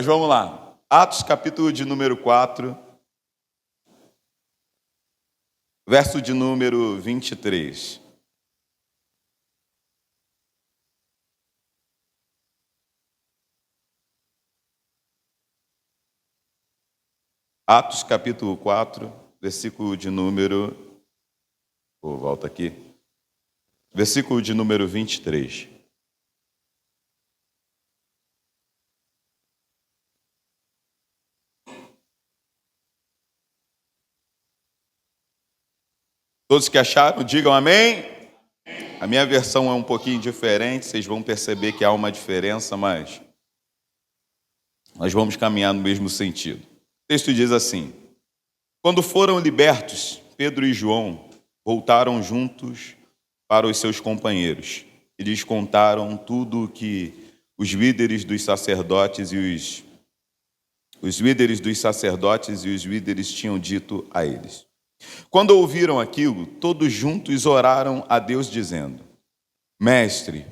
Mas vamos lá. Atos, capítulo de número 4, verso de número 23. Atos, capítulo 4, versículo de número... volta aqui. Versículo de número 23. Todos que acharam, digam amém. A minha versão é um pouquinho diferente, vocês vão perceber que há uma diferença, mas nós vamos caminhar no mesmo sentido. O texto diz assim: quando foram libertos, Pedro e João voltaram juntos para os seus companheiros e lhes contaram tudo o que os líderes dos sacerdotes e os líderes tinham dito a eles. Quando ouviram aquilo, todos juntos oraram a Deus dizendo: Mestre,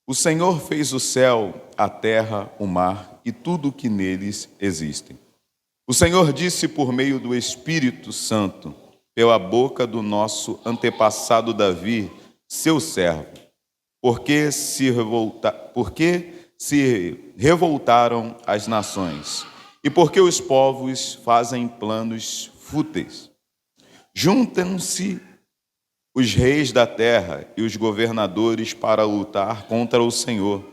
o Senhor fez o céu, a terra, o mar e tudo o que neles existem. O Senhor disse por meio do Espírito Santo, pela boca do nosso antepassado Davi, seu servo, porque se revoltaram as nações e porque os povos fazem planos fúteis. Juntam-se os reis da terra e os governadores para lutar contra o Senhor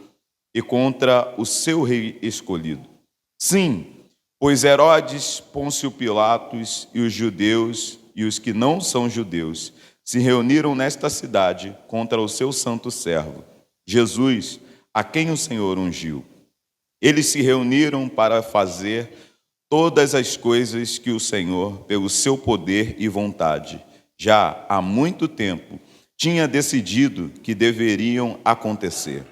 e contra o seu rei escolhido. Sim, pois Herodes, Pôncio Pilatos e os judeus e os que não são judeus se reuniram nesta cidade contra o seu santo servo, Jesus, a quem o Senhor ungiu. Eles se reuniram para fazer todas as coisas que o Senhor, pelo seu poder e vontade, já há muito tempo, tinha decidido que deveriam acontecer.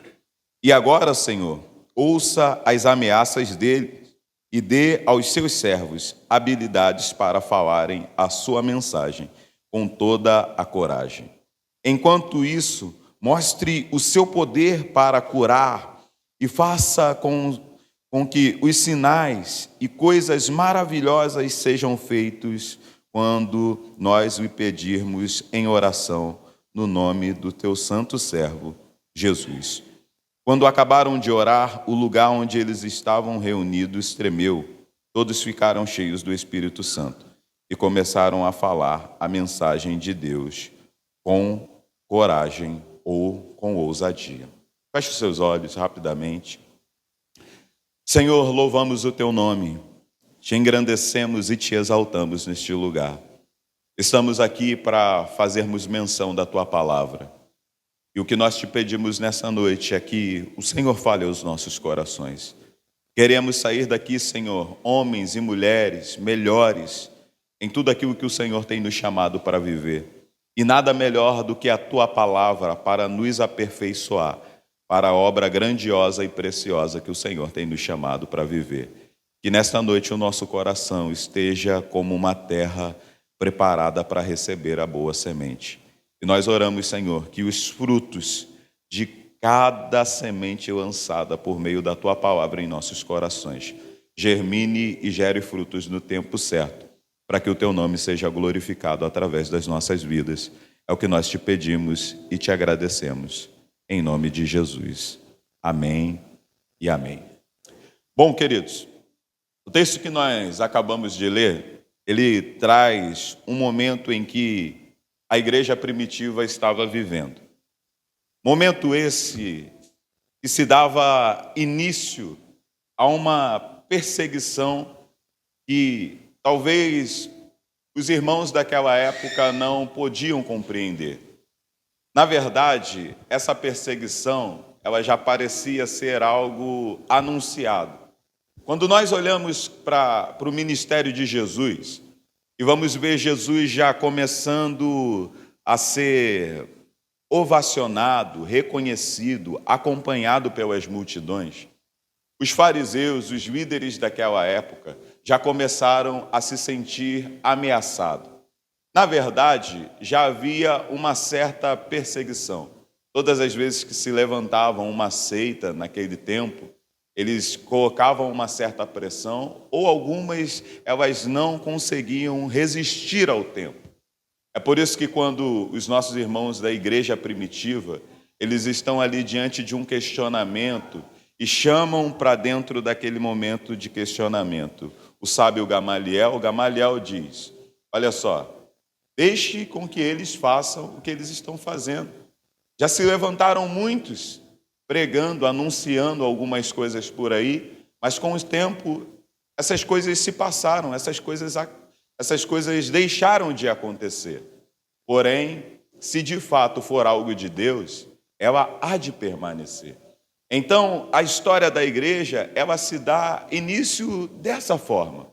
E agora, Senhor, ouça as ameaças dele e dê aos seus servos habilidades para falarem a sua mensagem com toda a coragem. Enquanto isso, mostre o seu poder para curar e faça com que os sinais e coisas maravilhosas sejam feitos quando nós o pedirmos em oração no nome do teu santo servo, Jesus. Quando acabaram de orar, o lugar onde eles estavam reunidos tremeu. Todos ficaram cheios do Espírito Santo e começaram a falar a mensagem de Deus com coragem ou com ousadia. Feche os seus olhos rapidamente. Senhor, louvamos o teu nome, te engrandecemos e te exaltamos neste lugar. Estamos aqui para fazermos menção da tua palavra. E o que nós te pedimos nessa noite é que o Senhor fale aos nossos corações. Queremos sair daqui, Senhor, homens e mulheres melhores em tudo aquilo que o Senhor tem nos chamado para viver. E nada melhor do que a tua palavra para nos aperfeiçoar para a obra grandiosa e preciosa que o Senhor tem nos chamado para viver. Que nesta noite o nosso coração esteja como uma terra preparada para receber a boa semente. E nós oramos, Senhor, que os frutos de cada semente lançada por meio da tua palavra em nossos corações germine e gere frutos no tempo certo, para que o teu nome seja glorificado através das nossas vidas. É o que nós te pedimos e te agradecemos. Em nome de Jesus. Amém e amém. Bom, queridos, o texto que nós acabamos de ler, ele traz um momento em que a igreja primitiva estava vivendo. Momento esse que se dava início a uma perseguição que talvez os irmãos daquela época não podiam compreender. Na verdade, essa perseguição, ela já parecia ser algo anunciado. Quando nós olhamos para o ministério de Jesus, e vamos ver Jesus já começando a ser ovacionado, reconhecido, acompanhado pelas multidões, os fariseus, os líderes daquela época, já começaram a se sentir ameaçados. Na verdade, já havia uma certa perseguição. Todas as vezes que se levantava uma seita naquele tempo, Eles colocavam uma certa pressão, ou algumas elas não conseguiam resistir ao tempo. É por isso que quando os nossos irmãos da igreja primitiva, eles estão ali diante de um questionamento e chamam para dentro daquele momento de questionamento o sábio Gamaliel. Gamaliel diz: olha só, deixe com que eles façam o que eles estão fazendo. Já se levantaram muitos pregando, anunciando algumas coisas por aí, mas com o tempo essas coisas se passaram, essas coisas deixaram de acontecer. Porém, se de fato for algo de Deus, ela há de permanecer. Então, a história da igreja, ela se dá início dessa forma.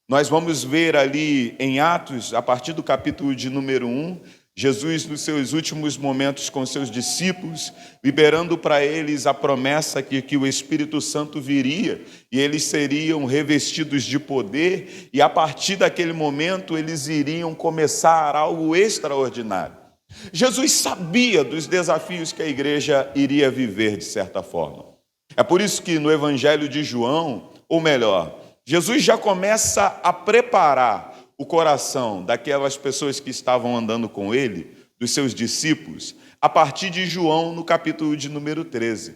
Nós vamos ver ali em Atos, a partir do capítulo de número 1, Jesus, nos seus últimos momentos com seus discípulos, liberando para eles a promessa que o Espírito Santo viria e eles seriam revestidos de poder, e a partir daquele momento eles iriam começar algo extraordinário. Jesus sabia dos desafios que a igreja iria viver, de certa forma. É por isso que no Evangelho de João, ou melhor, Jesus já começa a preparar o coração daquelas pessoas que estavam andando com ele, dos seus discípulos, a partir de João, no capítulo de número 13.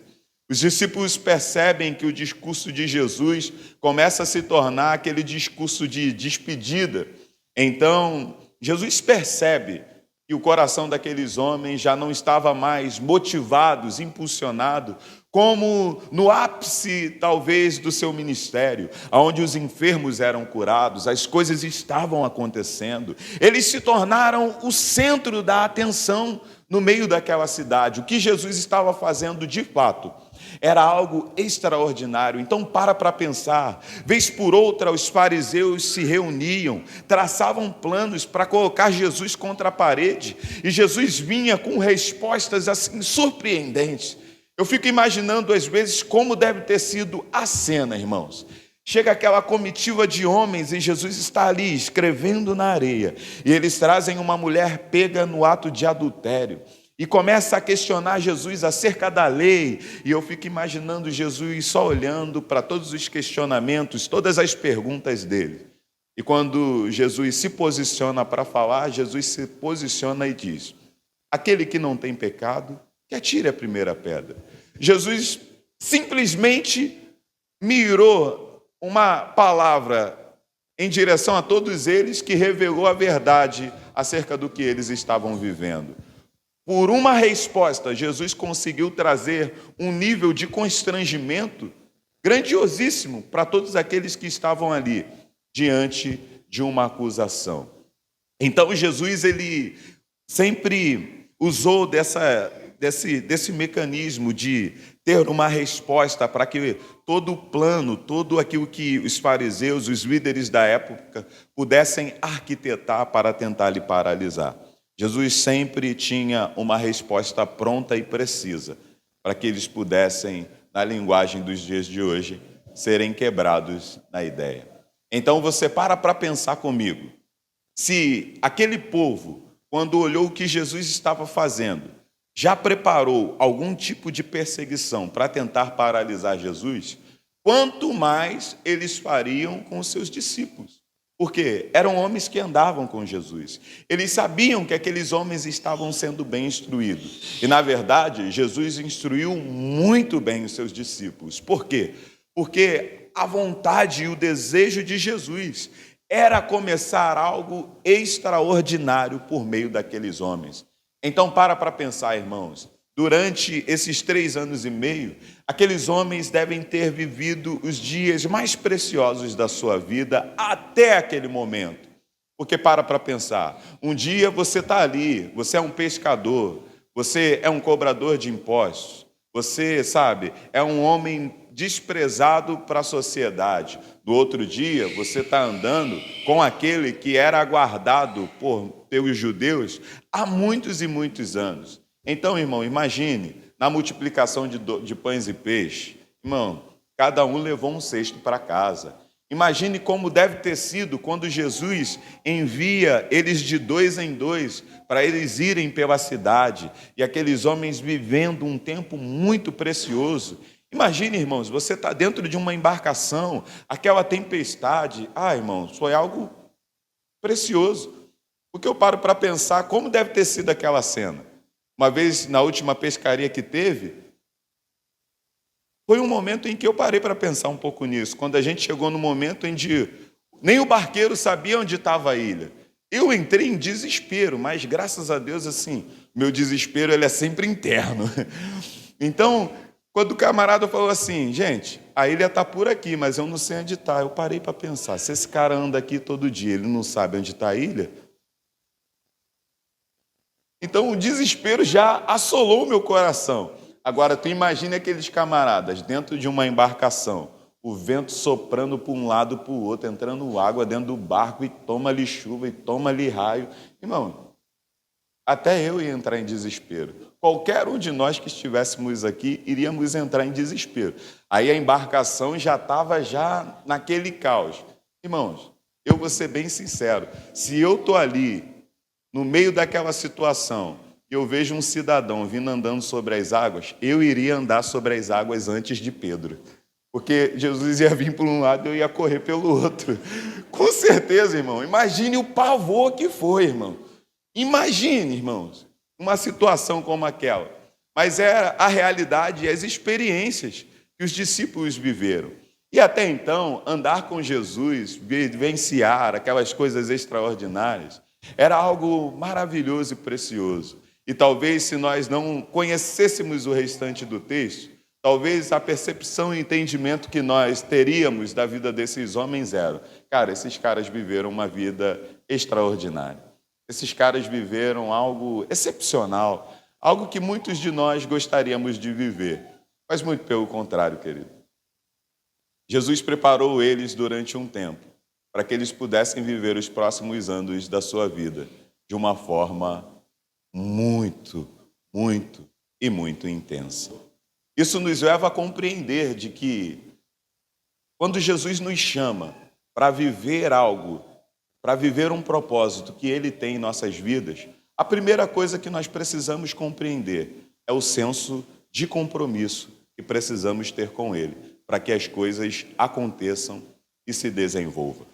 Os discípulos percebem que o discurso de Jesus começa a se tornar aquele discurso de despedida. Então, Jesus percebe que o coração daqueles homens já não estava mais motivado, impulsionado, como no ápice, talvez, do seu ministério, onde os enfermos eram curados, as coisas estavam acontecendo. Eles se tornaram o centro da atenção no meio daquela cidade. O que Jesus estava fazendo, de fato, era algo extraordinário. Então, para pensar. Vez por outra, os fariseus se reuniam, traçavam planos para colocar Jesus contra a parede, e Jesus vinha com respostas assim surpreendentes. Eu fico imaginando, às vezes, como deve ter sido a cena, irmãos. Chega aquela comitiva de homens e Jesus está ali escrevendo na areia. E eles trazem uma mulher pega no ato de adultério. E começa a questionar Jesus acerca da lei. E eu fico imaginando Jesus só olhando para todos os questionamentos, todas as perguntas dele. E quando Jesus se posiciona para falar, Jesus se posiciona e diz: aquele que não tem pecado, que atire a primeira pedra. Jesus simplesmente mirou uma palavra em direção a todos eles que revelou a verdade acerca do que eles estavam vivendo. Por uma resposta, Jesus conseguiu trazer um nível de constrangimento grandiosíssimo para todos aqueles que estavam ali diante de uma acusação. Então Jesus, ele sempre usou desse mecanismo de ter uma resposta para que todo o plano, todo aquilo que os fariseus, os líderes da época, pudessem arquitetar para tentar lhe paralisar. Jesus sempre tinha uma resposta pronta e precisa para que eles pudessem, na linguagem dos dias de hoje, serem quebrados na ideia. Então você para pensar comigo. Se aquele povo, quando olhou o que Jesus estava fazendo, já preparou algum tipo de perseguição para tentar paralisar Jesus, quanto mais eles fariam com os seus discípulos. Porque eram homens que andavam com Jesus. Eles sabiam que aqueles homens estavam sendo bem instruídos. E, na verdade, Jesus instruiu muito bem os seus discípulos. Por quê? Porque a vontade e o desejo de Jesus era começar algo extraordinário por meio daqueles homens. Então, para pensar, irmãos. Durante esses 3 anos e meio, aqueles homens devem ter vivido os dias mais preciosos da sua vida até aquele momento. Porque para pensar, um dia você está ali, você é um pescador, você é um cobrador de impostos, você, sabe, é um homem desprezado para a sociedade. No outro dia, você está andando com aquele que era aguardado pelos judeus há muitos e muitos anos. Então, irmão, imagine, na multiplicação de pães e peixes, irmão, cada um levou um cesto para casa. Imagine como deve ter sido quando Jesus envia eles de 2 em 2 para eles irem pela cidade, e aqueles homens vivendo um tempo muito precioso. Imagine, irmãos, você está dentro de uma embarcação, aquela tempestade. Irmãos, foi algo precioso. Porque eu paro para pensar como deve ter sido aquela cena. Uma vez, na última pescaria que teve, foi um momento em que eu parei para pensar um pouco nisso. Quando a gente chegou no momento em que nem o barqueiro sabia onde estava a ilha. Eu entrei em desespero, mas graças a Deus, assim, meu desespero ele é sempre interno. Então, quando o camarada falou assim, gente, a ilha está por aqui, mas eu não sei onde está. Eu parei para pensar, se esse cara anda aqui todo dia, ele não sabe onde está a ilha? Então o desespero já assolou o meu coração. Agora, tu imagina aqueles camaradas dentro de uma embarcação, o vento soprando para um lado para o outro, entrando água dentro do barco e toma ali chuva e toma ali raio. Irmão, até eu ia entrar em desespero. Qualquer um de nós que estivéssemos aqui iríamos entrar em desespero. Aí a embarcação já estava já naquele caos. Irmãos, eu vou ser bem sincero, se eu estou ali no meio daquela situação, eu vejo um cidadão vindo andando sobre as águas, eu iria andar sobre as águas antes de Pedro. Porque Jesus ia vir por um lado e eu ia correr pelo outro. Com certeza, irmão. Imagine o pavor que foi, irmão. Imagine, irmãos, uma situação como aquela. Mas é a realidade e as experiências que os discípulos viveram. E até então, andar com Jesus, vivenciar aquelas coisas extraordinárias, era algo maravilhoso e precioso. E talvez se nós não conhecêssemos o restante do texto, talvez a percepção e entendimento que nós teríamos da vida desses homens era, cara, esses caras viveram uma vida extraordinária. Esses caras viveram algo excepcional, algo que muitos de nós gostaríamos de viver. Mas muito pelo contrário, querido. Jesus preparou eles durante um tempo para que eles pudessem viver os próximos anos da sua vida de uma forma muito, muito e muito intensa. Isso nos leva a compreender de que quando Jesus nos chama para viver algo, para viver um propósito que Ele tem em nossas vidas, a primeira coisa que nós precisamos compreender é o senso de compromisso que precisamos ter com Ele, para que as coisas aconteçam e se desenvolvam.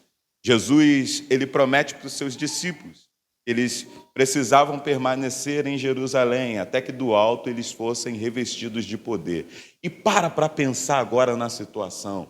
Jesus, Ele promete para os seus discípulos, eles precisavam permanecer em Jerusalém, até que do alto eles fossem revestidos de poder. E para pensar agora na situação.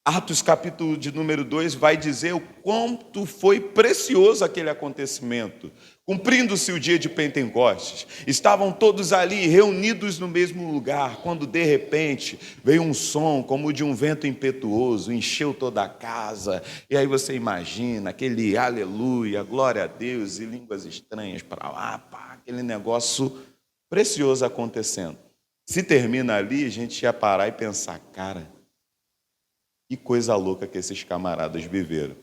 Atos capítulo de número 2 vai dizer o quanto foi precioso aquele acontecimento. Cumprindo-se o dia de Pentecostes, estavam todos ali reunidos no mesmo lugar, quando de repente veio um som como o de um vento impetuoso, encheu toda a casa, e aí você imagina aquele aleluia, glória a Deus e línguas estranhas para lá, aquele negócio precioso acontecendo. Se termina ali, a gente ia parar e pensar, cara, que coisa louca que esses camaradas viveram.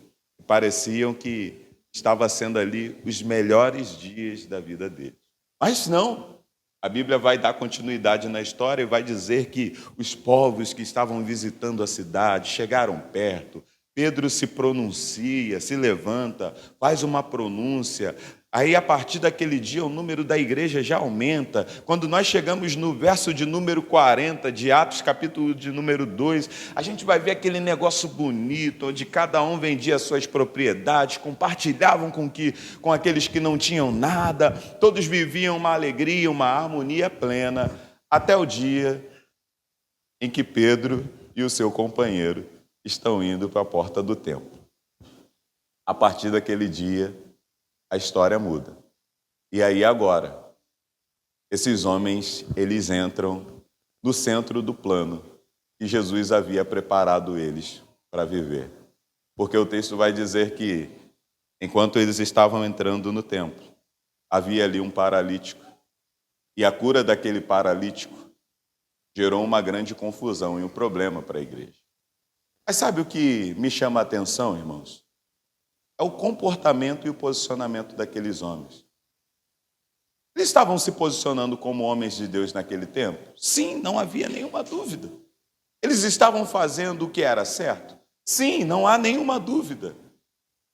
Pareciam que estava sendo ali os melhores dias da vida deles. Mas não, a Bíblia vai dar continuidade na história e vai dizer que os povos que estavam visitando a cidade chegaram perto. Pedro se pronuncia, se levanta, faz uma pronúncia. Aí, a partir daquele dia, o número da igreja já aumenta. Quando nós chegamos no verso de número 40, de Atos, capítulo de número 2, a gente vai ver aquele negócio bonito, onde cada um vendia as suas propriedades, compartilhavam com aqueles que não tinham nada, todos viviam uma alegria, uma harmonia plena, até o dia em que Pedro e o seu companheiro estão indo para a porta do templo. A partir daquele dia, a história muda. E aí agora, esses homens, eles entram no centro do plano que Jesus havia preparado eles para viver. Porque o texto vai dizer que, enquanto eles estavam entrando no templo, havia ali um paralítico. E a cura daquele paralítico gerou uma grande confusão e um problema para a igreja. Mas sabe o que me chama a atenção, irmãos? É o comportamento e o posicionamento daqueles homens. Eles estavam se posicionando como homens de Deus naquele tempo? Sim, não havia nenhuma dúvida. Eles estavam fazendo o que era certo? Sim, não há nenhuma dúvida.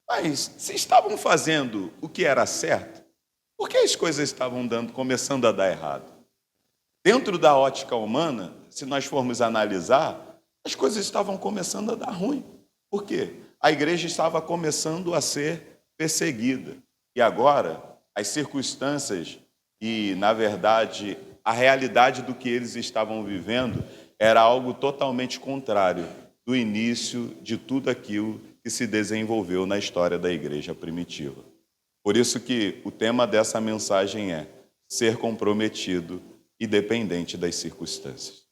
Mas se estavam fazendo o que era certo, por que as coisas estavam começando a dar errado? Dentro da ótica humana, se nós formos analisar, as coisas estavam começando a dar ruim. Por quê? A igreja estava começando a ser perseguida. E agora, as circunstâncias e, na verdade, a realidade do que eles estavam vivendo era algo totalmente contrário do início de tudo aquilo que se desenvolveu na história da igreja primitiva. Por isso que o tema dessa mensagem é ser comprometido e dependente das circunstâncias.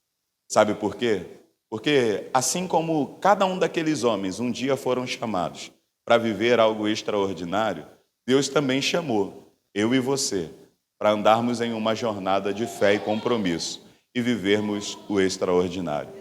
Sabe por quê? Porque assim como cada um daqueles homens um dia foram chamados para viver algo extraordinário, Deus também chamou eu e você para andarmos em uma jornada de fé e compromisso e vivermos o extraordinário.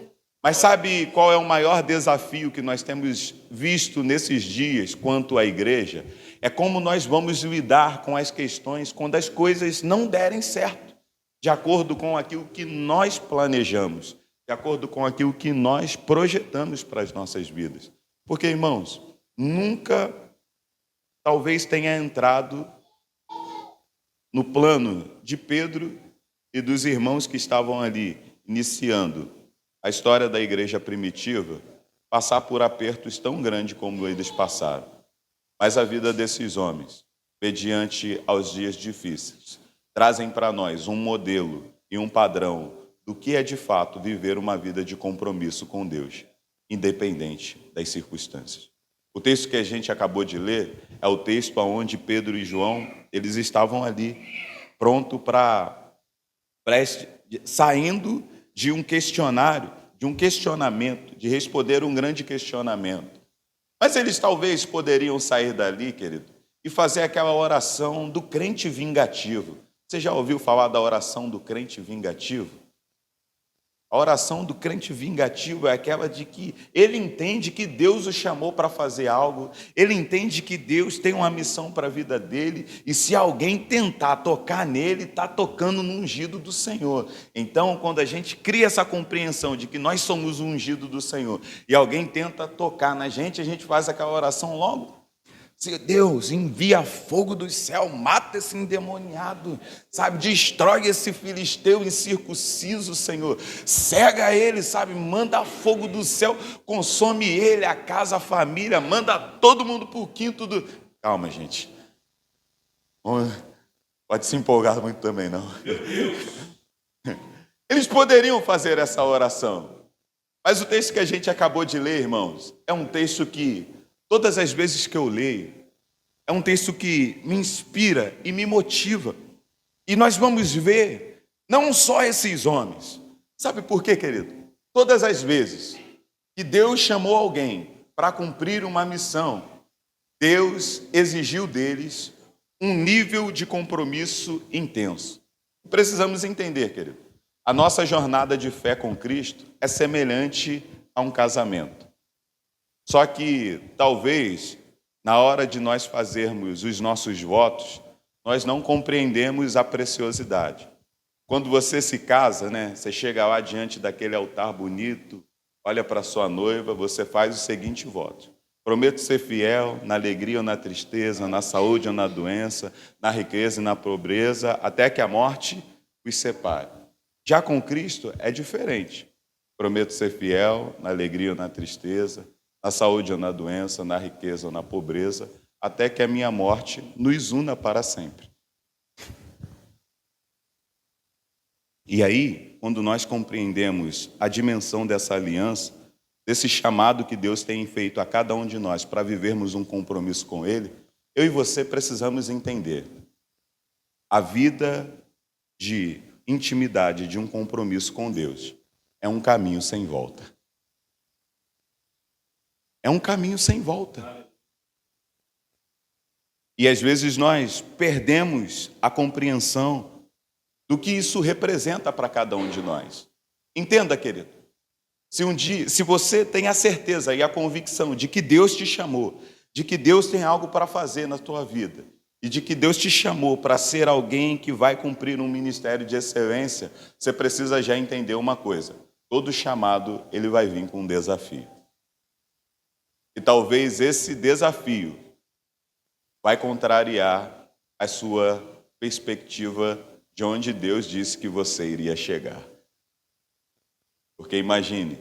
Mas sabe qual é o maior desafio que nós temos visto nesses dias quanto à igreja? É como nós vamos lidar com as questões quando as coisas não derem certo, de acordo com aquilo que nós planejamos, de acordo com aquilo que nós projetamos para as nossas vidas. Porque, irmãos, nunca talvez tenha entrado no plano de Pedro e dos irmãos que estavam ali iniciando a história da igreja primitiva, passar por apertos tão grandes como eles passaram. Mas a vida desses homens, mediante aos dias difíceis, trazem para nós um modelo e um padrão do que é de fato viver uma vida de compromisso com Deus, independente das circunstâncias. O texto que a gente acabou de ler é o texto onde Pedro e João, eles estavam ali, pronto saindo de um questionário, de um questionamento, de responder um grande questionamento. Mas eles talvez poderiam sair dali, querido, e fazer aquela oração do crente vingativo. Você já ouviu falar da oração do crente vingativo? A oração do crente vingativo é aquela de que ele entende que Deus o chamou para fazer algo, ele entende que Deus tem uma missão para a vida dele, e se alguém tentar tocar nele, está tocando no ungido do Senhor. Então, quando a gente cria essa compreensão de que nós somos o ungido do Senhor, e alguém tenta tocar na gente, a gente faz aquela oração logo. Deus, envia fogo do céu, mata esse endemoniado, sabe, destrói esse filisteu incircunciso, Senhor, cega ele, sabe, manda fogo do céu, consome ele, a casa, a família, manda todo mundo para o quinto do... Calma, gente, pode se empolgar muito também, não. Eles poderiam fazer essa oração, mas o texto que a gente acabou de ler, irmãos, é um texto que todas as vezes que eu leio, é um texto que me inspira e me motiva. E nós vamos ver, não só esses homens. Sabe por quê, querido? Todas as vezes que Deus chamou alguém para cumprir uma missão, Deus exigiu deles um nível de compromisso intenso. Precisamos entender, querido, a nossa jornada de fé com Cristo é semelhante a um casamento. Só que, talvez, na hora de nós fazermos os nossos votos, nós não compreendemos a preciosidade. Quando você se casa, né, você chega lá diante daquele altar bonito, olha para sua noiva, você faz o seguinte voto: prometo ser fiel na alegria ou na tristeza, na saúde ou na doença, na riqueza e na pobreza, até que a morte os separe. Já com Cristo é diferente. Prometo ser fiel na alegria ou na tristeza, na saúde ou na doença, na riqueza ou na pobreza, até que a minha morte nos una para sempre. E aí, quando nós compreendemos a dimensão dessa aliança, desse chamado que Deus tem feito a cada um de nós para vivermos um compromisso com Ele, eu e você precisamos entender a vida de intimidade, de um compromisso com Deus, é um caminho sem volta. É um caminho sem volta. E às vezes nós perdemos a compreensão do que isso representa para cada um de nós. Entenda, querido, se você tem a certeza e a convicção de que Deus te chamou, de que Deus tem algo para fazer na tua vida, e de que Deus te chamou para ser alguém que vai cumprir um ministério de excelência, você precisa já entender uma coisa: todo chamado ele vai vir com um desafio. E talvez esse desafio vai contrariar a sua perspectiva de onde Deus disse que você iria chegar. Porque imagine,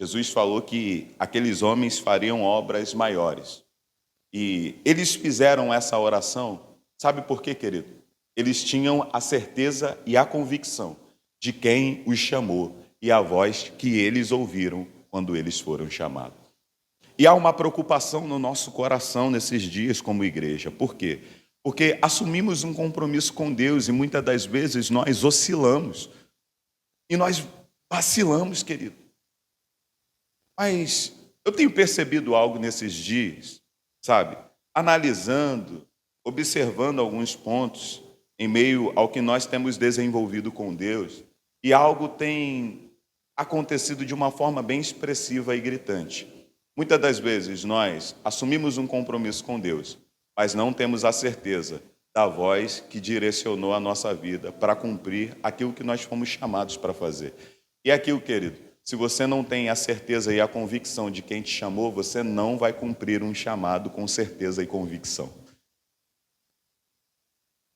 Jesus falou que aqueles homens fariam obras maiores. E eles fizeram essa oração, sabe por quê, querido? Eles tinham a certeza e a convicção de quem os chamou e a voz que eles ouviram quando eles foram chamados. E há uma preocupação no nosso coração nesses dias como igreja. Por quê? Porque assumimos um compromisso com Deus e muitas das vezes nós oscilamos. E nós vacilamos, querido. Mas eu tenho percebido algo nesses dias, sabe? Analisando, observando alguns pontos em meio ao que nós temos desenvolvido com Deus. E algo tem acontecido de uma forma bem expressiva e gritante. Muitas das vezes nós assumimos um compromisso com Deus, mas não temos a certeza da voz que direcionou a nossa vida para cumprir aquilo que nós fomos chamados para fazer. E aquilo, querido, se você não tem a certeza e a convicção de quem te chamou, você não vai cumprir um chamado com certeza e convicção.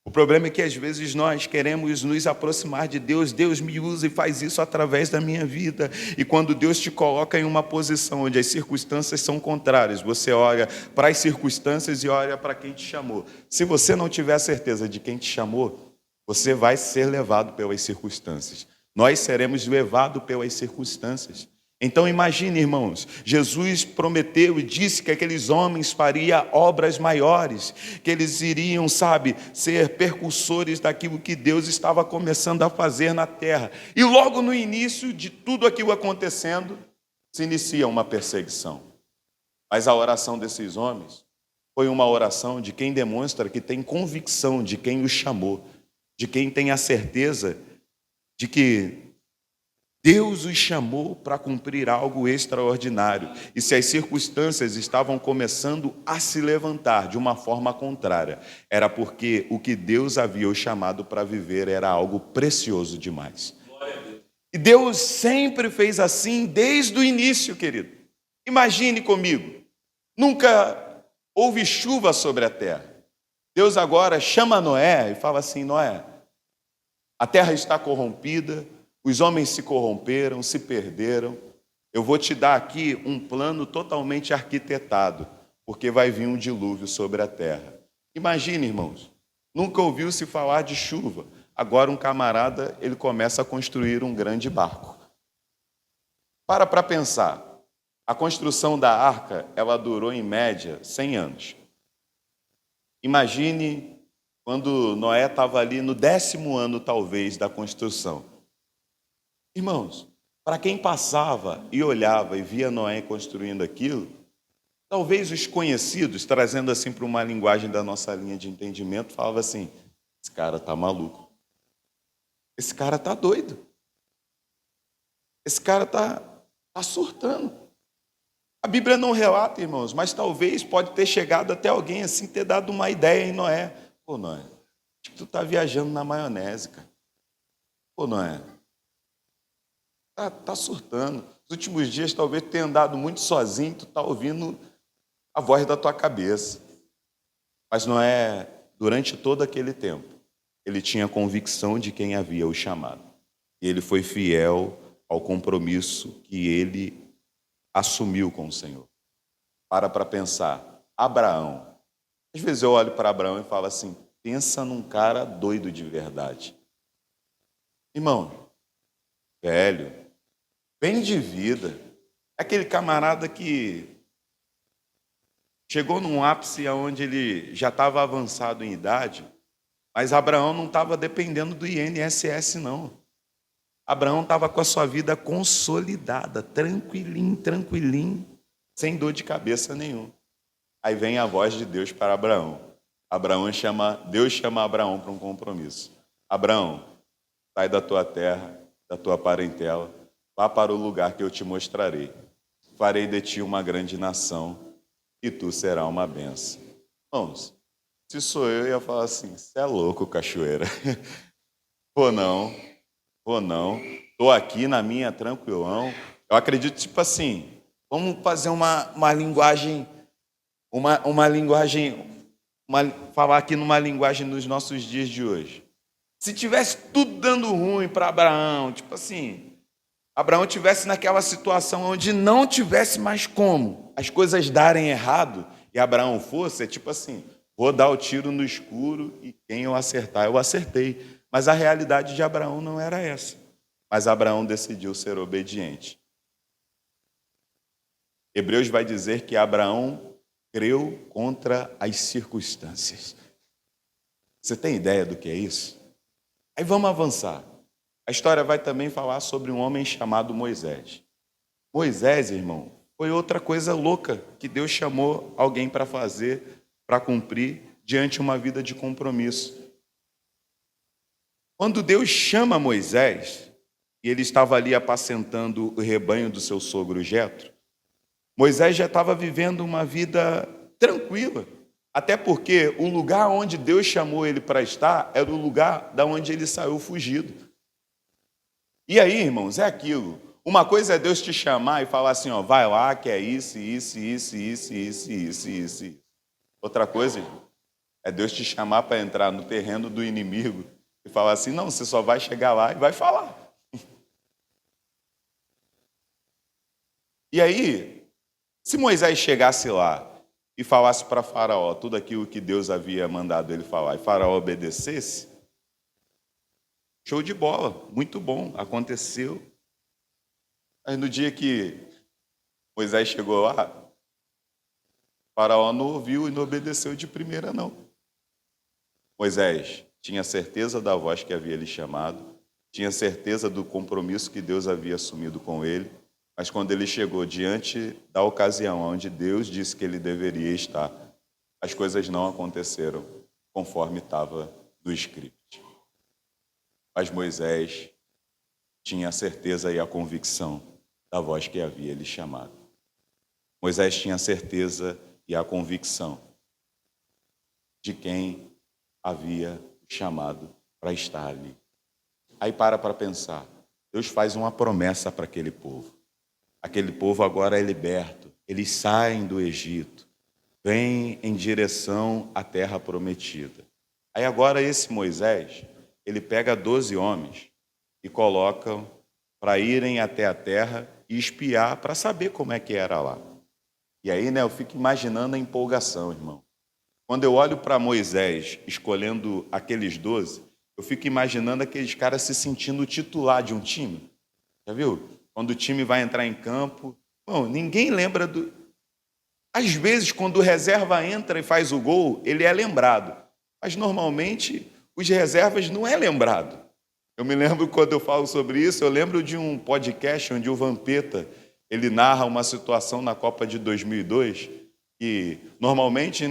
O problema é que às vezes nós queremos nos aproximar de Deus. Deus me usa e faz isso através da minha vida. E quando Deus te coloca em uma posição onde as circunstâncias são contrárias, você olha para as circunstâncias e olha para quem te chamou. Se você não tiver a certeza de quem te chamou, você vai ser levado pelas circunstâncias. Nós seremos levados pelas circunstâncias. Então imagine, irmãos, Jesus prometeu e disse que aqueles homens fariam obras maiores, que eles iriam, ser percursores daquilo que Deus estava começando a fazer na terra. E logo no início de tudo aquilo acontecendo, se inicia uma perseguição. Mas a oração desses homens foi uma oração de quem demonstra que tem convicção de quem os chamou, de quem tem a certeza de que Deus os chamou para cumprir algo extraordinário. E se as circunstâncias estavam começando a se levantar de uma forma contrária, era porque o que Deus havia os chamado para viver era algo precioso demais. E Deus sempre fez assim desde o início, querido. Imagine comigo, nunca houve chuva sobre a terra. Deus agora chama Noé e fala assim: Noé, a terra está corrompida, os homens se corromperam, se perderam. Eu vou te dar aqui um plano totalmente arquitetado, porque vai vir um dilúvio sobre a terra. Imagine, irmãos, nunca ouviu-se falar de chuva. Agora um camarada, ele começa a construir um grande barco. Para pensar. A construção da arca, ela durou em média 100 anos. Imagine quando Noé estava ali no 10º ano, talvez, da construção. Irmãos, para quem passava e olhava e via Noé construindo aquilo, talvez os conhecidos, trazendo assim para uma linguagem da nossa linha de entendimento, falavam assim: esse cara está maluco, esse cara está doido, esse cara está surtando. A Bíblia não relata, irmãos, mas talvez pode ter chegado até alguém assim, ter dado uma ideia em Noé. Pô, Noé, acho que tu está viajando na maionese, cara. Pô, Noé, tá surtando. Nos últimos dias, talvez tenha andado muito sozinho, tu está ouvindo a voz da tua cabeça. Mas Noé, durante todo aquele tempo, ele tinha convicção de quem havia o chamado. E ele foi fiel ao compromisso que ele assumiu com o Senhor. Para pensar. Abraão. Às vezes eu olho para Abraão e falo assim: pensa num cara doido de verdade. Irmão, velho, bem de vida, aquele camarada que chegou num ápice onde ele já estava avançado em idade, mas Abraão não estava dependendo do INSS, não. Abraão estava com a sua vida consolidada, tranquilinho, sem dor de cabeça nenhuma. Aí vem a voz de Deus para Abraão. Deus chama Abraão para um compromisso. Abraão, sai da tua terra, da tua parentela, vá para o lugar que eu te mostrarei. Farei de ti uma grande nação e tu serás uma bênção. Irmãos, se sou eu ia falar assim: você é louco, cachoeira. Vou não. Estou aqui na minha tranquilão. Eu acredito, tipo assim, vamos fazer uma linguagem, falar aqui numa linguagem nos nossos dias de hoje. Se tivesse tudo dando ruim para Abraão, tipo assim, Abraão tivesse naquela situação onde não tivesse mais como as coisas darem errado e Abraão fosse, é tipo assim, vou dar o tiro no escuro e quem eu acertar, eu acertei. Mas a realidade de Abraão não era essa. Mas Abraão decidiu ser obediente. Hebreus vai dizer que Abraão creu contra as circunstâncias. Você tem ideia do que é isso? Aí vamos avançar. A história vai também falar sobre um homem chamado Moisés. Moisés, irmão, foi outra coisa louca que Deus chamou alguém para fazer, para cumprir, diante de uma vida de compromisso. Quando Deus chama Moisés, e ele estava ali apacentando o rebanho do seu sogro Jetro, Moisés já estava vivendo uma vida tranquila, até porque o lugar onde Deus chamou ele para estar era o lugar da onde ele saiu fugido. E aí, irmãos, é aquilo. Uma coisa é Deus te chamar e falar assim, ó, vai lá, que é isso. Outra coisa, irmão, é Deus te chamar para entrar no terreno do inimigo e falar assim, não, você só vai chegar lá e vai falar. E aí, se Moisés chegasse lá e falasse para Faraó tudo aquilo que Deus havia mandado ele falar, e Faraó obedecesse, show de bola, muito bom, aconteceu. Mas no dia que Moisés chegou lá, Faraó não ouviu e não obedeceu de primeira, não. Moisés tinha certeza da voz que havia lhe chamado, tinha certeza do compromisso que Deus havia assumido com ele, mas quando ele chegou diante da ocasião onde Deus disse que ele deveria estar, as coisas não aconteceram conforme estava no script. Mas Moisés tinha a certeza e a convicção da voz que havia lhe chamado. Moisés tinha a certeza e a convicção de quem havia chamado para estar ali. Aí para pensar, Deus faz uma promessa para aquele povo. Aquele povo agora é liberto, eles saem do Egito, vêm em direção à terra prometida. Aí agora esse Moisés, ele pega 12 homens e coloca para irem até a terra e espiar para saber como é que era lá. E aí, eu fico imaginando a empolgação, irmão. Quando eu olho para Moisés escolhendo aqueles 12, eu fico imaginando aqueles caras se sentindo titular de um time. Já viu? Quando o time vai entrar em campo, bom, ninguém lembra do... Às vezes, quando o reserva entra e faz o gol, ele é lembrado. Mas, normalmente, os reservas não é lembrado. Eu me lembro, quando eu falo sobre isso, eu lembro de um podcast onde o Vampeta, ele narra uma situação na Copa de 2002, que normalmente,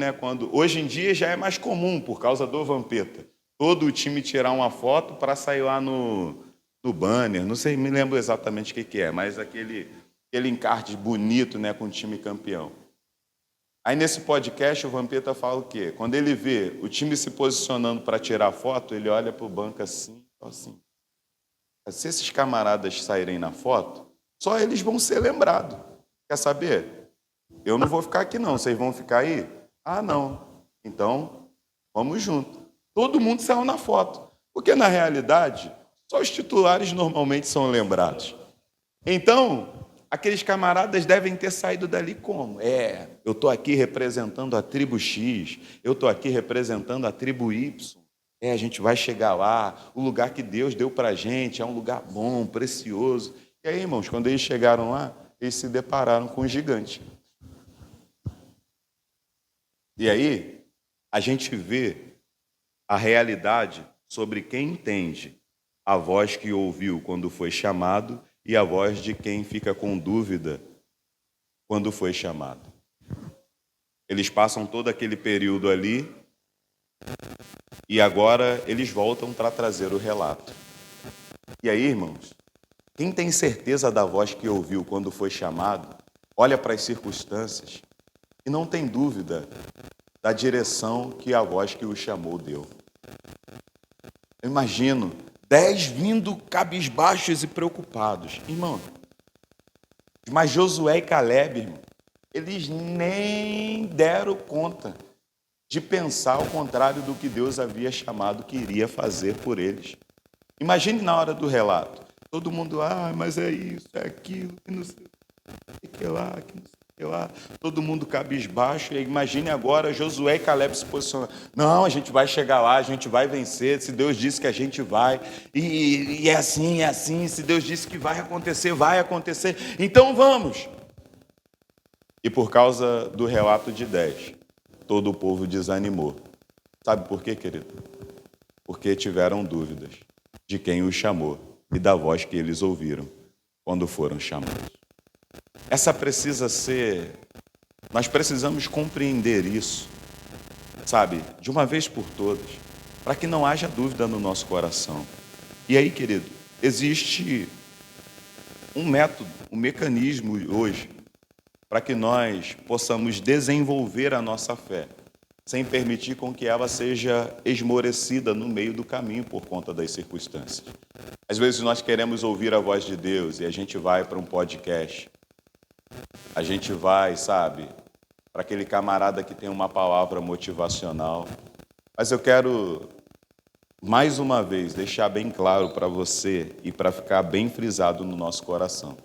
hoje em dia já é mais comum, por causa do Vampeta, todo o time tirar uma foto para sair lá no banner, não sei, me lembro exatamente o que é, mas aquele encarte bonito, com o time campeão. Aí nesse podcast o Vampeta fala o quê? Quando ele vê o time se posicionando para tirar foto, ele olha para o banco assim. Se esses camaradas saírem na foto, só eles vão ser lembrados. Quer saber? Eu não vou ficar aqui não, vocês vão ficar aí? Ah, não. Então, vamos junto. Todo mundo saiu na foto. Porque na realidade, só os titulares normalmente são lembrados. Então, aqueles camaradas devem ter saído dali como? Eu estou aqui representando a tribo X, eu estou aqui representando a tribo Y. A gente vai chegar lá, o lugar que Deus deu para a gente é um lugar bom, precioso. E aí, irmãos, quando eles chegaram lá, eles se depararam com um gigante. E aí, a gente vê a realidade sobre quem entende a voz que ouviu quando foi chamado e a voz de quem fica com dúvida quando foi chamado. Eles passam todo aquele período ali e agora eles voltam para trazer o relato. E aí, irmãos, quem tem certeza da voz que ouviu quando foi chamado, olha para as circunstâncias e não tem dúvida da direção que a voz que o chamou deu. Eu imagino 10 vindo cabisbaixos e preocupados. Irmão, mas Josué e Caleb, irmão, eles nem deram conta. de pensar ao contrário do que Deus havia chamado que iria fazer por eles. Imagine na hora do relato, todo mundo, mas é isso, é aquilo, que não sei o que lá, que não sei o que lá, todo mundo cabisbaixo, e imagine agora Josué e Caleb se posicionando, não, a gente vai chegar lá, a gente vai vencer, se Deus disse que a gente vai, e é assim, se Deus disse que vai acontecer, então vamos. E por causa do relato de 10, todo o povo desanimou. Sabe por quê, querido? Porque tiveram dúvidas de quem os chamou e da voz que eles ouviram quando foram chamados. Nós precisamos compreender isso, sabe, de uma vez por todas, para que não haja dúvida no nosso coração. E aí, querido, existe um método, um mecanismo hoje, para que nós possamos desenvolver a nossa fé, sem permitir com que ela seja esmorecida no meio do caminho por conta das circunstâncias. Às vezes nós queremos ouvir a voz de Deus e a gente vai para um podcast, a gente vai, sabe, para aquele camarada que tem uma palavra motivacional. Mas eu quero, mais uma vez, deixar bem claro para você e para ficar bem frisado no nosso coração.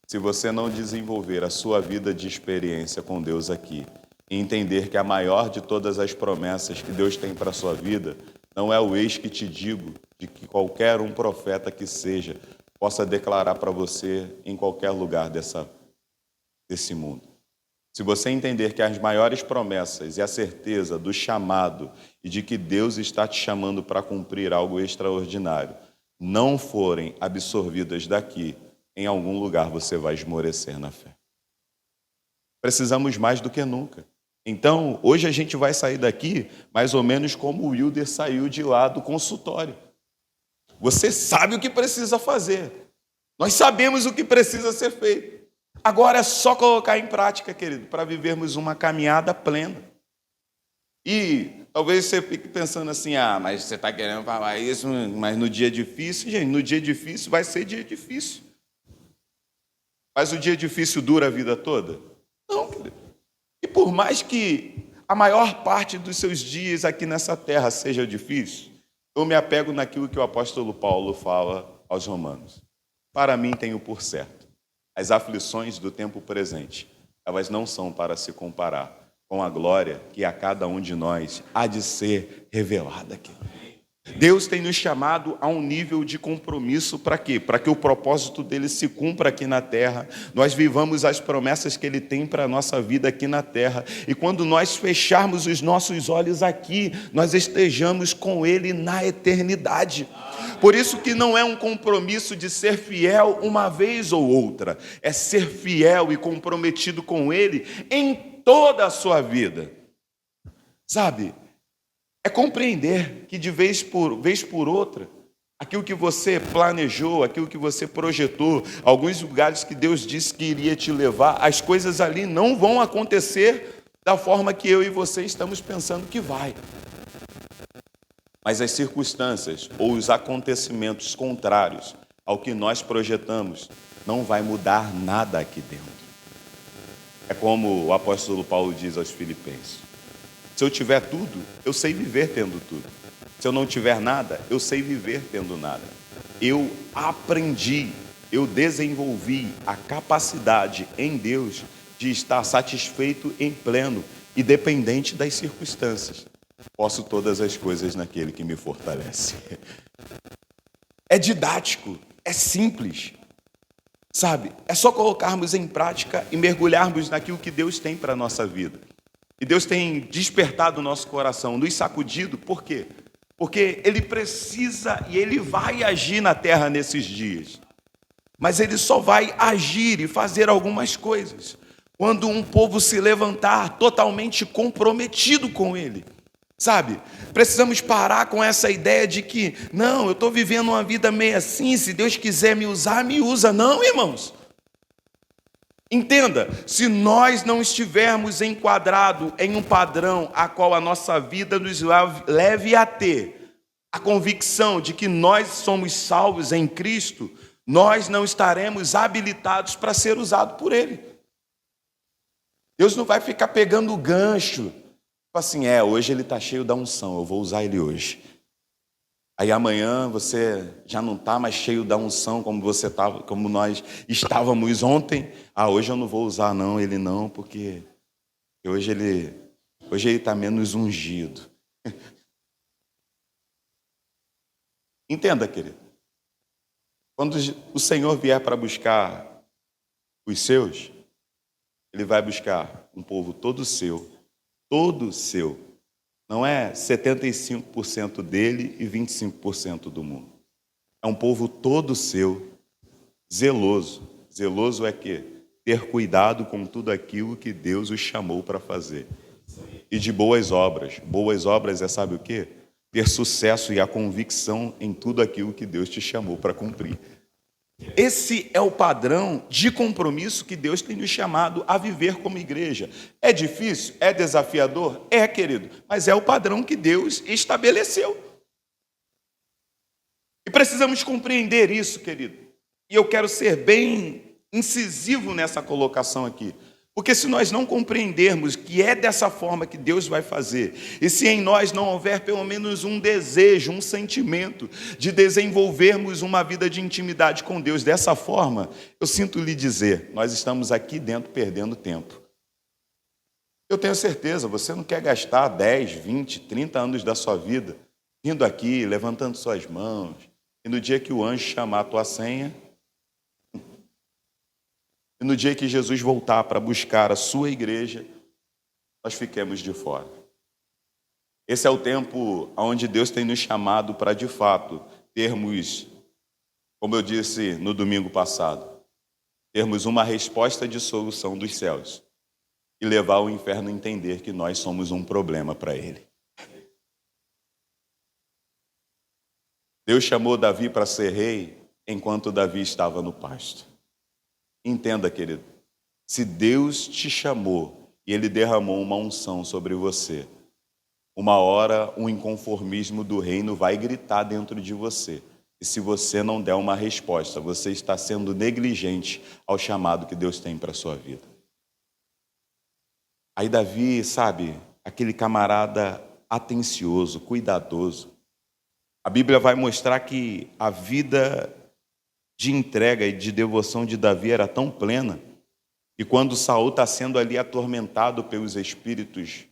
Se você não desenvolver a sua vida de experiência com Deus aqui, e entender que a maior de todas as promessas que Deus tem para a sua vida não é o eis que te digo, de que qualquer um profeta que seja possa declarar para você em qualquer lugar desse mundo. Se você entender que as maiores promessas e a certeza do chamado e de que Deus está te chamando para cumprir algo extraordinário não forem absorvidas daqui, em algum lugar você vai esmorecer na fé. Precisamos mais do que nunca. Então, hoje a gente vai sair daqui mais ou menos como o Wilder saiu de lá do consultório. Você sabe o que precisa fazer. Nós sabemos o que precisa ser feito. Agora é só colocar em prática, querido, para vivermos uma caminhada plena. E talvez você fique pensando assim, mas você está querendo falar isso, mas no dia difícil, gente, no dia difícil vai ser dia difícil. Mas o dia difícil dura a vida toda? Não, querido. E por mais que a maior parte dos seus dias aqui nessa terra seja difícil, eu me apego naquilo que o apóstolo Paulo fala aos romanos. Para mim tenho por certo, as aflições do tempo presente, elas não são para se comparar com a glória que a cada um de nós há de ser revelada aqui. Deus tem nos chamado a um nível de compromisso para quê? Para que o propósito dele se cumpra aqui na terra, nós vivamos as promessas que ele tem para a nossa vida aqui na terra, e quando nós fecharmos os nossos olhos aqui, nós estejamos com ele na eternidade. Por isso que não é um compromisso de ser fiel uma vez ou outra, é ser fiel e comprometido com ele em toda a sua vida. Sabe? É compreender que de vez por outra, aquilo que você planejou, aquilo que você projetou, alguns lugares que Deus disse que iria te levar, as coisas ali não vão acontecer da forma que eu e você estamos pensando que vai. Mas as circunstâncias ou os acontecimentos contrários ao que nós projetamos não vai mudar nada aqui dentro. É como o apóstolo Paulo diz aos Filipenses: se eu tiver tudo, eu sei viver tendo tudo. Se eu não tiver nada, eu sei viver tendo nada. Eu aprendi, eu desenvolvi a capacidade em Deus de estar satisfeito em pleno, independente das circunstâncias. Posso todas as coisas naquele que me fortalece. É didático, é simples. Sabe? É só colocarmos em prática e mergulharmos naquilo que Deus tem para a nossa vida. E Deus tem despertado o nosso coração, nos sacudido, por quê? Porque Ele precisa e Ele vai agir na terra nesses dias. Mas Ele só vai agir e fazer algumas coisas quando um povo se levantar totalmente comprometido com Ele. Sabe? Precisamos parar com essa ideia de que, não, eu estou vivendo uma vida meio assim, se Deus quiser me usar, me usa. Não, irmãos. Entenda, se nós não estivermos enquadrados em um padrão a qual a nossa vida nos leve a ter a convicção de que nós somos salvos em Cristo, nós não estaremos habilitados para ser usados por Ele. Deus não vai ficar pegando o gancho assim, hoje ele está cheio da unção, eu vou usar ele hoje. Aí amanhã você já não está mais cheio da unção como você estava, como nós estávamos ontem. Hoje eu não vou usar não, ele não, porque hoje ele está menos ungido. Entenda, querido. Quando o Senhor vier para buscar os seus, ele vai buscar um povo todo seu. Não é 75% dele e 25% do mundo. É um povo todo seu, zeloso. Zeloso é que ter cuidado com tudo aquilo que Deus os chamou para fazer. E de boas obras. Boas obras sabe o quê? Ter sucesso e a convicção em tudo aquilo que Deus te chamou para cumprir. Esse é o padrão de compromisso que Deus tem nos chamado a viver como igreja. É difícil? É desafiador? É, querido, mas é o padrão que Deus estabeleceu. E precisamos compreender isso, querido. E eu quero ser bem incisivo nessa colocação aqui. Porque se nós não compreendermos que é dessa forma que Deus vai fazer, e se em nós não houver pelo menos um desejo, um sentimento de desenvolvermos uma vida de intimidade com Deus dessa forma, eu sinto lhe dizer, nós estamos aqui dentro perdendo tempo. Eu tenho certeza, você não quer gastar 10, 20, 30 anos da sua vida vindo aqui, levantando suas mãos, e no dia que o anjo chamar a tua senha, e no dia que Jesus voltar para buscar a sua igreja, nós fiquemos de fora. Esse é o tempo onde Deus tem nos chamado para, de fato, termos, como eu disse no domingo passado, termos uma resposta de solução dos céus e levar o inferno a entender que nós somos um problema para ele. Deus chamou Davi para ser rei enquanto Davi estava no pasto. Entenda, querido, se Deus te chamou e Ele derramou uma unção sobre você, uma hora o inconformismo do reino vai gritar dentro de você. E se você não der uma resposta, você está sendo negligente ao chamado que Deus tem para a sua vida. Aí Davi, sabe, aquele camarada atencioso, cuidadoso. A Bíblia vai mostrar que a vida de entrega e de devoção de Davi era tão plena, e quando Saul está sendo ali atormentado pelos espíritos,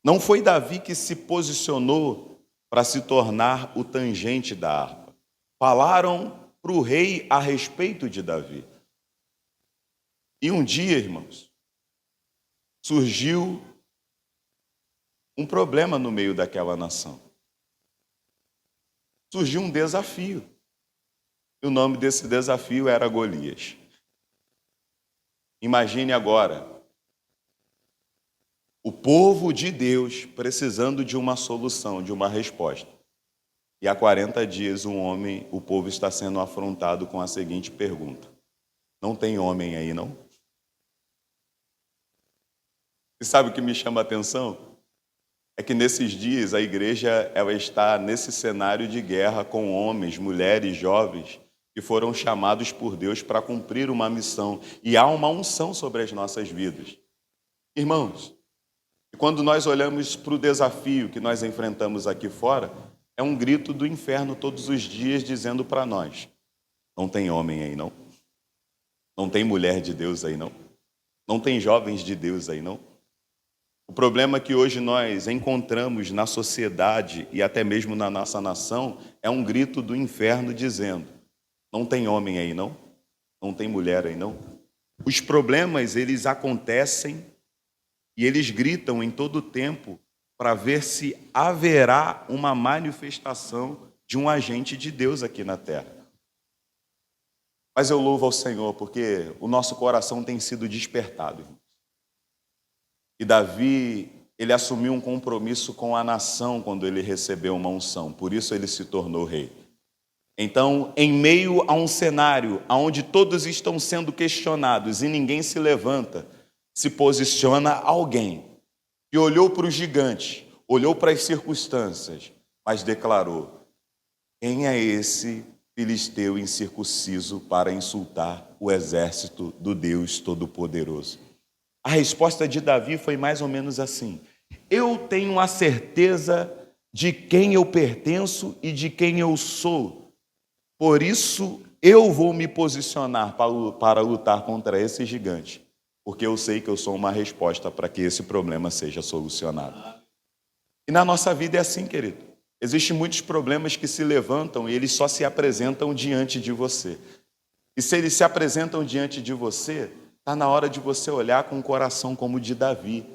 não foi Davi que se posicionou para se tornar o tangente da harpa. Falaram para o rei a respeito de Davi. E um dia, irmãos, surgiu um problema no meio daquela nação. Surgiu um desafio. E o nome desse desafio era Golias. Imagine agora o povo de Deus precisando de uma solução, de uma resposta. E há 40 dias o povo está sendo afrontado com a seguinte pergunta: não tem homem aí, não? E sabe o que me chama a atenção? É que nesses dias a igreja ela está nesse cenário de guerra com homens, mulheres, jovens, que foram chamados por Deus para cumprir uma missão. E há uma unção sobre as nossas vidas. Irmãos, quando nós olhamos para o desafio que nós enfrentamos aqui fora, é um grito do inferno todos os dias dizendo para nós: não tem homem aí não? Não tem mulher de Deus aí não? Não tem jovens de Deus aí não? O problema que hoje nós encontramos na sociedade e até mesmo na nossa nação é um grito do inferno dizendo: não tem homem aí não? Não tem mulher aí não? Os problemas, eles acontecem e eles gritam em todo o tempo para ver se haverá uma manifestação de um agente de Deus aqui na terra. Mas eu louvo ao Senhor porque o nosso coração tem sido despertado. E Davi, ele assumiu um compromisso com a nação quando ele recebeu uma unção, por isso ele se tornou rei. Então, em meio a um cenário onde todos estão sendo questionados e ninguém se levanta, se posiciona alguém que olhou para o gigante, olhou para as circunstâncias, mas declarou: quem é esse filisteu incircunciso para insultar o exército do Deus Todo-Poderoso? A resposta de Davi foi mais ou menos assim: eu tenho a certeza de quem eu pertenço e de quem eu sou. Por isso, eu vou me posicionar para lutar contra esse gigante, porque eu sei que eu sou uma resposta para que esse problema seja solucionado. E na nossa vida é assim, querido. Existem muitos problemas que se levantam e eles só se apresentam diante de você. E se eles se apresentam diante de você, está na hora de você olhar com um coração como o de Davi.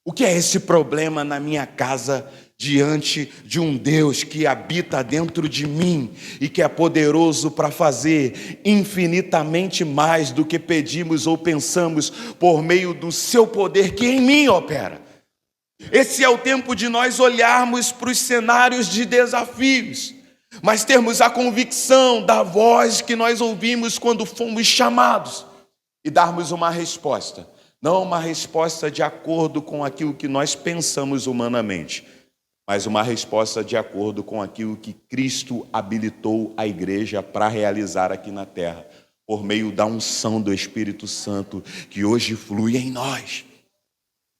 O que é esse problema na minha casa diante de um Deus que habita dentro de mim e que é poderoso para fazer infinitamente mais do que pedimos ou pensamos por meio do seu poder que em mim opera? Esse é o tempo de nós olharmos para os cenários de desafios, mas termos a convicção da voz que nós ouvimos quando fomos chamados e darmos uma resposta. Não uma resposta de acordo com aquilo que nós pensamos humanamente, mas uma resposta de acordo com aquilo que Cristo habilitou a igreja para realizar aqui na terra, por meio da unção do Espírito Santo que hoje flui em nós.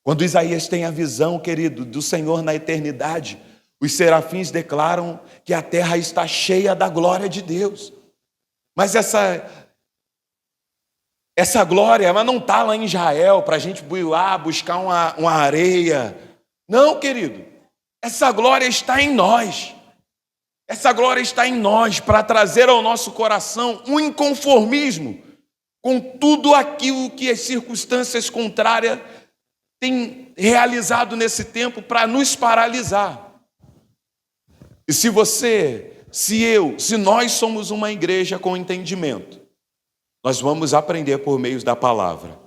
Quando Isaías tem a visão, querido, do Senhor na eternidade, os serafins declaram que a terra está cheia da glória de Deus. Mas essa glória, ela não está lá em Israel para a gente ir lá buscar uma areia. Não, querido. Essa glória está em nós. Essa glória está em nós para trazer ao nosso coração um inconformismo com tudo aquilo que as circunstâncias contrárias têm realizado nesse tempo para nos paralisar. E se nós somos uma igreja com entendimento, nós vamos aprender por meio da palavra.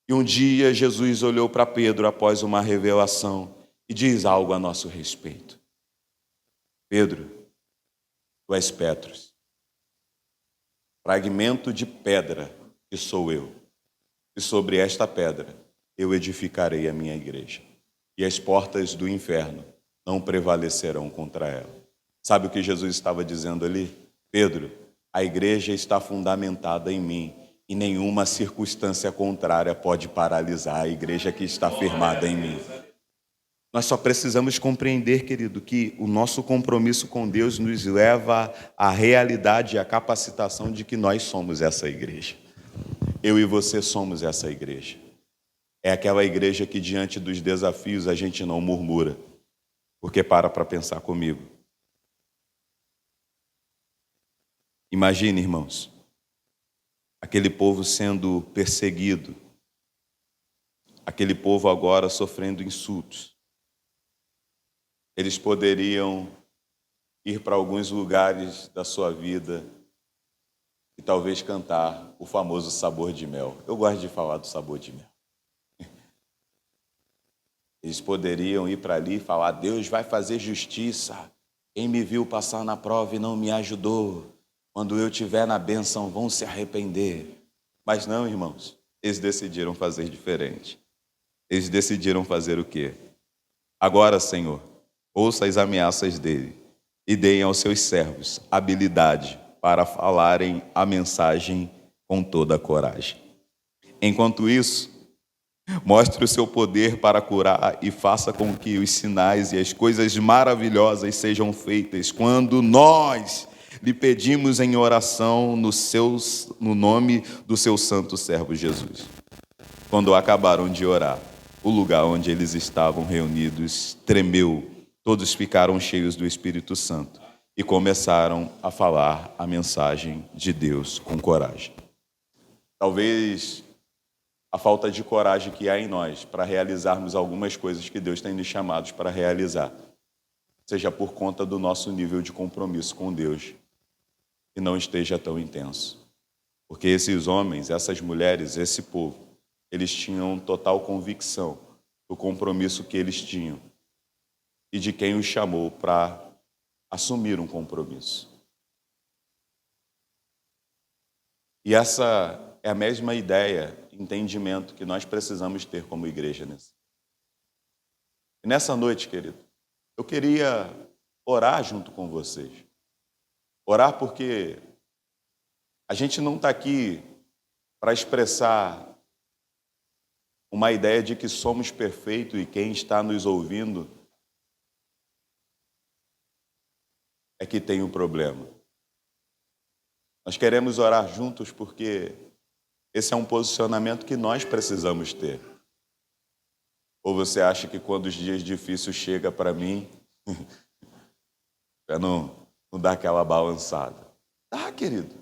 E um dia Jesus olhou para Pedro após uma revelação e diz algo a nosso respeito. Pedro, tu és Petros, fragmento de pedra que sou eu. E sobre esta pedra eu edificarei a minha igreja. E as portas do inferno não prevalecerão contra ela. Sabe o que Jesus estava dizendo ali? Pedro, a igreja está fundamentada em mim e nenhuma circunstância contrária pode paralisar a igreja que está firmada em mim. Nós só precisamos compreender, querido, que o nosso compromisso com Deus nos leva à realidade e à capacitação de que nós somos essa igreja. Eu e você somos essa igreja. É aquela igreja que diante dos desafios a gente não murmura. Porque para pensar comigo. Imagine, irmãos, aquele povo sendo perseguido, aquele povo agora sofrendo insultos. Eles poderiam ir para alguns lugares da sua vida e talvez cantar o famoso sabor de mel. Eu gosto de falar do sabor de mel. Eles poderiam ir para ali e falar: Deus vai fazer justiça. Quem me viu passar na prova e não me ajudou, quando eu estiver na bênção vão se arrepender. Mas não, irmãos, eles decidiram fazer diferente. Eles decidiram fazer o quê? Agora, Senhor, ouça as ameaças dele e deem aos seus servos habilidade para falarem a mensagem com toda a coragem. Enquanto isso, mostre o seu poder para curar e faça com que os sinais e as coisas maravilhosas sejam feitas quando nós lhe pedimos em oração no nome do seu santo servo Jesus. Quando acabaram de orar, o lugar onde eles estavam reunidos tremeu, todos ficaram cheios do Espírito Santo e começaram a falar a mensagem de Deus com coragem. Talvez a falta de coragem que há em nós para realizarmos algumas coisas que Deus tem nos chamados para realizar, seja por conta do nosso nível de compromisso com Deus, que não esteja tão intenso. Porque esses homens, essas mulheres, esse povo, eles tinham total convicção do compromisso que eles tinham e de quem os chamou para assumir um compromisso. E essa é a mesma ideia, entendimento que nós precisamos ter como igreja nessa. E nessa noite, querido, eu queria orar junto com vocês. Orar porque a gente não está aqui para expressar uma ideia de que somos perfeitos e quem está nos ouvindo é que tem um problema. Nós queremos orar juntos porque esse é um posicionamento que nós precisamos ter. Ou você acha que quando os dias difíceis chegam para mim, para não dar aquela balançada? Tá, querido.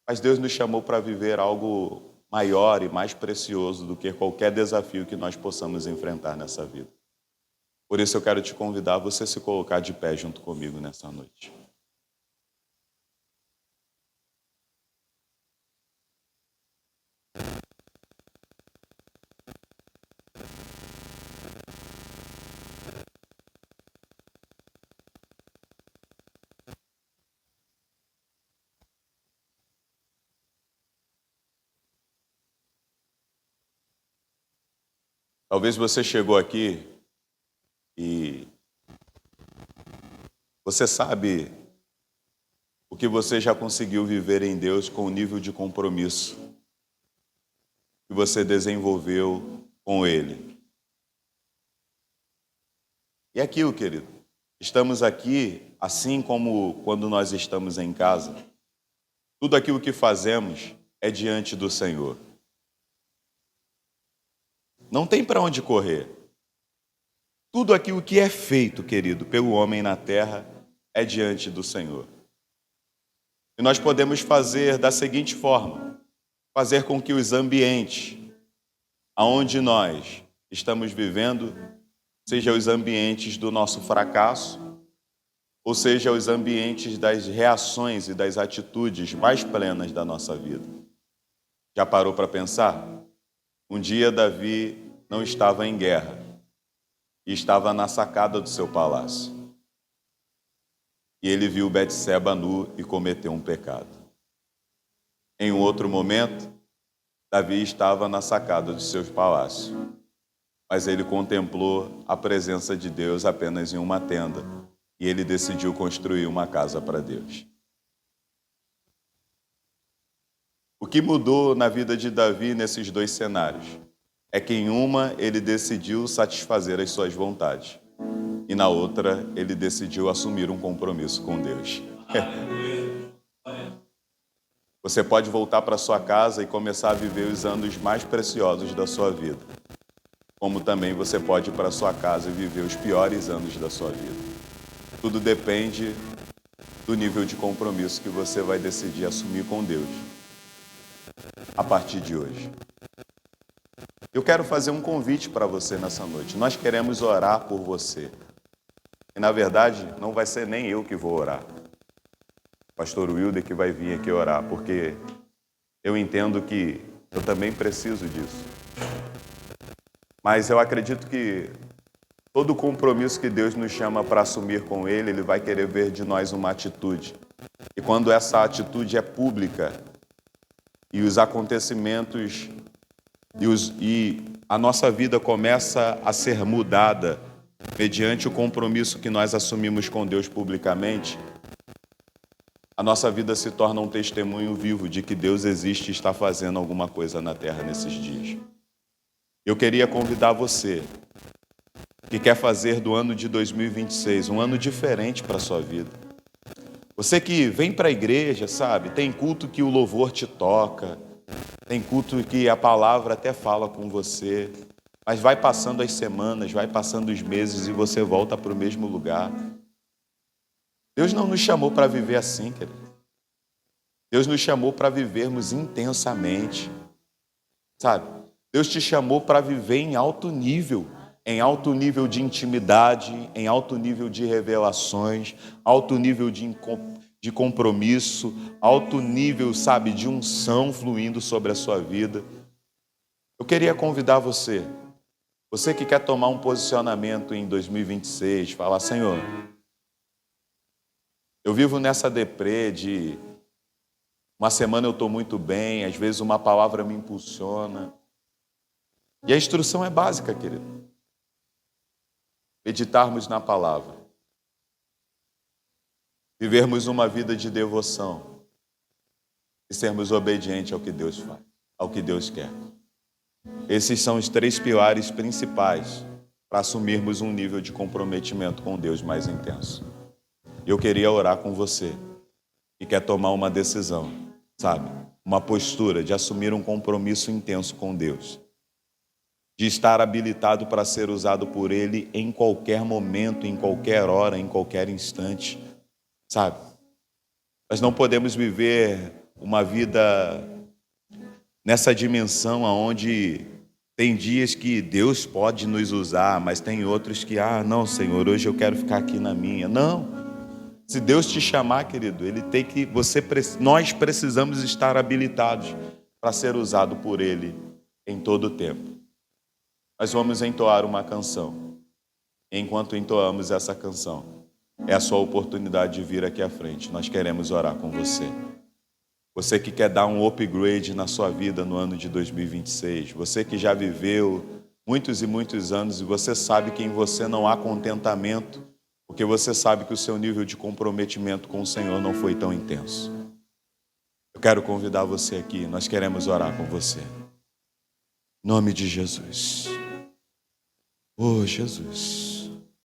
Mas Deus nos chamou para viver algo maior e mais precioso do que qualquer desafio que nós possamos enfrentar nessa vida. Por isso eu quero te convidar a você se colocar de pé junto comigo nessa noite. Talvez você chegou aqui e você sabe o que você já conseguiu viver em Deus com o nível de compromisso que você desenvolveu com Ele. E aquilo, querido, estamos aqui, assim como quando nós estamos em casa, tudo aquilo que fazemos é diante do Senhor. Não tem para onde correr. Tudo aquilo que é feito, querido, pelo homem na terra é diante do Senhor. E nós podemos fazer da seguinte forma: fazer com que os ambientes aonde nós estamos vivendo sejam os ambientes do nosso fracasso, ou seja, os ambientes das reações e das atitudes mais plenas da nossa vida. Já parou para pensar? Um dia Davi não estava em guerra e estava na sacada do seu palácio. E ele viu Betseba nu e cometeu um pecado. Em um outro momento, Davi estava na sacada do seu palácio, mas ele contemplou a presença de Deus apenas em uma tenda e ele decidiu construir uma casa para Deus. O que mudou na vida de Davi nesses dois cenários é que em uma ele decidiu satisfazer as suas vontades e na outra ele decidiu assumir um compromisso com Deus. Você pode voltar para sua casa e começar a viver os anos mais preciosos da sua vida, como também você pode ir para sua casa e viver os piores anos da sua vida. Tudo depende do nível de compromisso que você vai decidir assumir com Deus a partir de hoje. Eu quero fazer um convite para você nessa noite. Nós queremos orar por você. E, na verdade, não vai ser nem eu que vou orar. O pastor Wilder que vai vir aqui orar, porque eu entendo que eu também preciso disso. Mas eu acredito que todo compromisso que Deus nos chama para assumir com Ele, Ele vai querer ver de nós uma atitude. E quando essa atitude é pública e os acontecimentos e a nossa vida começa a ser mudada mediante o compromisso que nós assumimos com Deus publicamente, a nossa vida se torna um testemunho vivo de que Deus existe e está fazendo alguma coisa na terra nesses dias. Eu queria convidar você que quer fazer do ano de 2026 um ano diferente para a sua vida. Você que vem para a igreja, sabe? Tem culto que o louvor te toca, tem culto que a palavra até fala com você, mas vai passando as semanas, vai passando os meses e você volta para o mesmo lugar. Deus não nos chamou para viver assim, querido. Deus nos chamou para vivermos intensamente, sabe? Deus te chamou para viver em alto nível de intimidade, em alto nível de revelações, alto nível de compromisso, alto nível, sabe, de unção fluindo sobre a sua vida. Eu queria convidar você que quer tomar um posicionamento em 2026, falar: Senhor, eu vivo nessa deprê de uma semana eu estou muito bem, às vezes uma palavra me impulsiona. E a instrução é básica, querido. Meditarmos na palavra. Vivermos uma vida de devoção. E sermos obedientes ao que Deus faz, ao que Deus quer. Esses são os 3 pilares principais para assumirmos um nível de comprometimento com Deus mais intenso. Eu queria orar com você que quer tomar uma decisão, sabe? Uma postura de assumir um compromisso intenso com Deus, de estar habilitado para ser usado por Ele em qualquer momento, em qualquer hora, em qualquer instante, sabe? Nós não podemos viver uma vida nessa dimensão onde tem dias que Deus pode nos usar, mas tem outros que, não, Senhor, hoje eu quero ficar aqui na minha. Não. Se Deus te chamar, querido, nós precisamos estar habilitados para ser usado por Ele em todo o tempo. Nós vamos entoar uma canção. Enquanto entoamos essa canção, é a sua oportunidade de vir aqui à frente. Nós queremos orar com você. Você que quer dar um upgrade na sua vida no ano de 2026, você que já viveu muitos e muitos anos e você sabe que em você não há contentamento, porque você sabe que o seu nível de comprometimento com o Senhor não foi tão intenso. Eu quero convidar você aqui, nós queremos orar com você. Em nome de Jesus. Oh, Jesus.